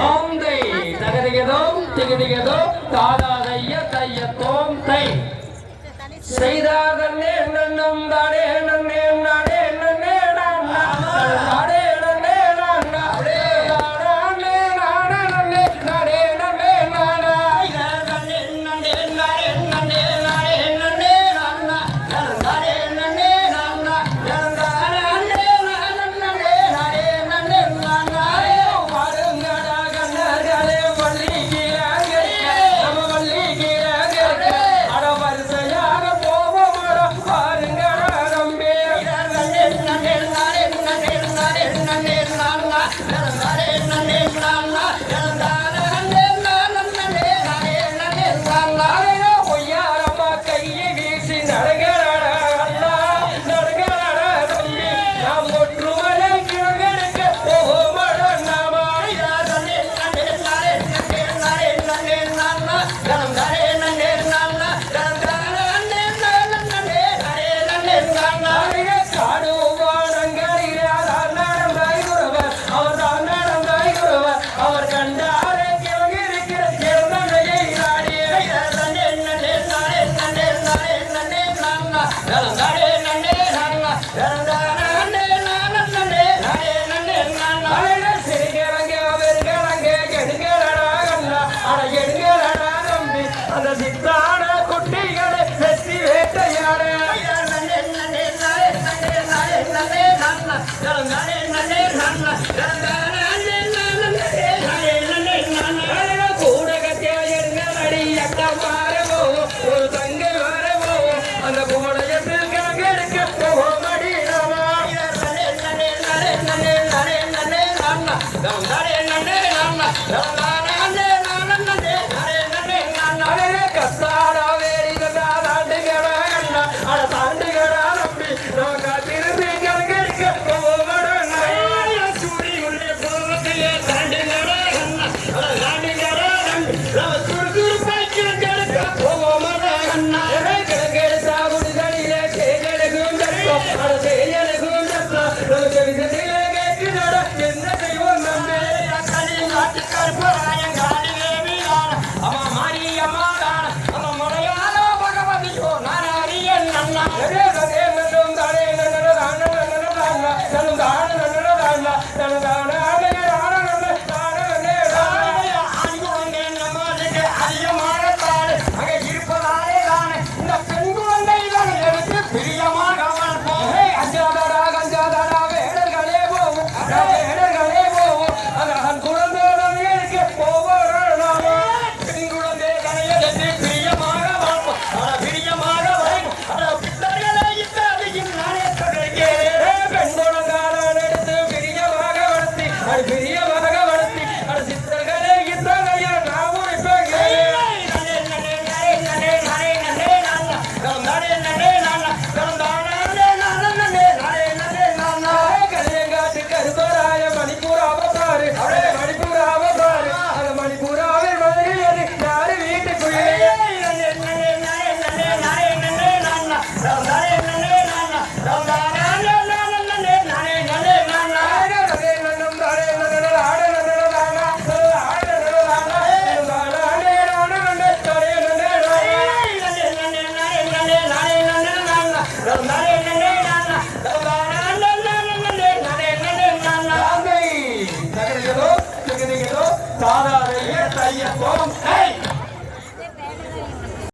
தோம் தை தகதிகதோம் திகதிகதோ தாதாதைய தைய தோம் தை செய்தாதே நன்னும் தானே நன்னே நானே நன்னே நானே நன்னே நானே நானே நானே நன்னே நானே நன்னே நானே நன்னே நன்னே நானே நன்னே நானே நன்னே நானே நன்னே நன்னே நானே நன்னே நானே நன்னே நானே வாருங்கடா கண்ணர்களே வள்ளி கீழே நம்ம வள்ளி கீழே அட வரிசையாக சாதாரண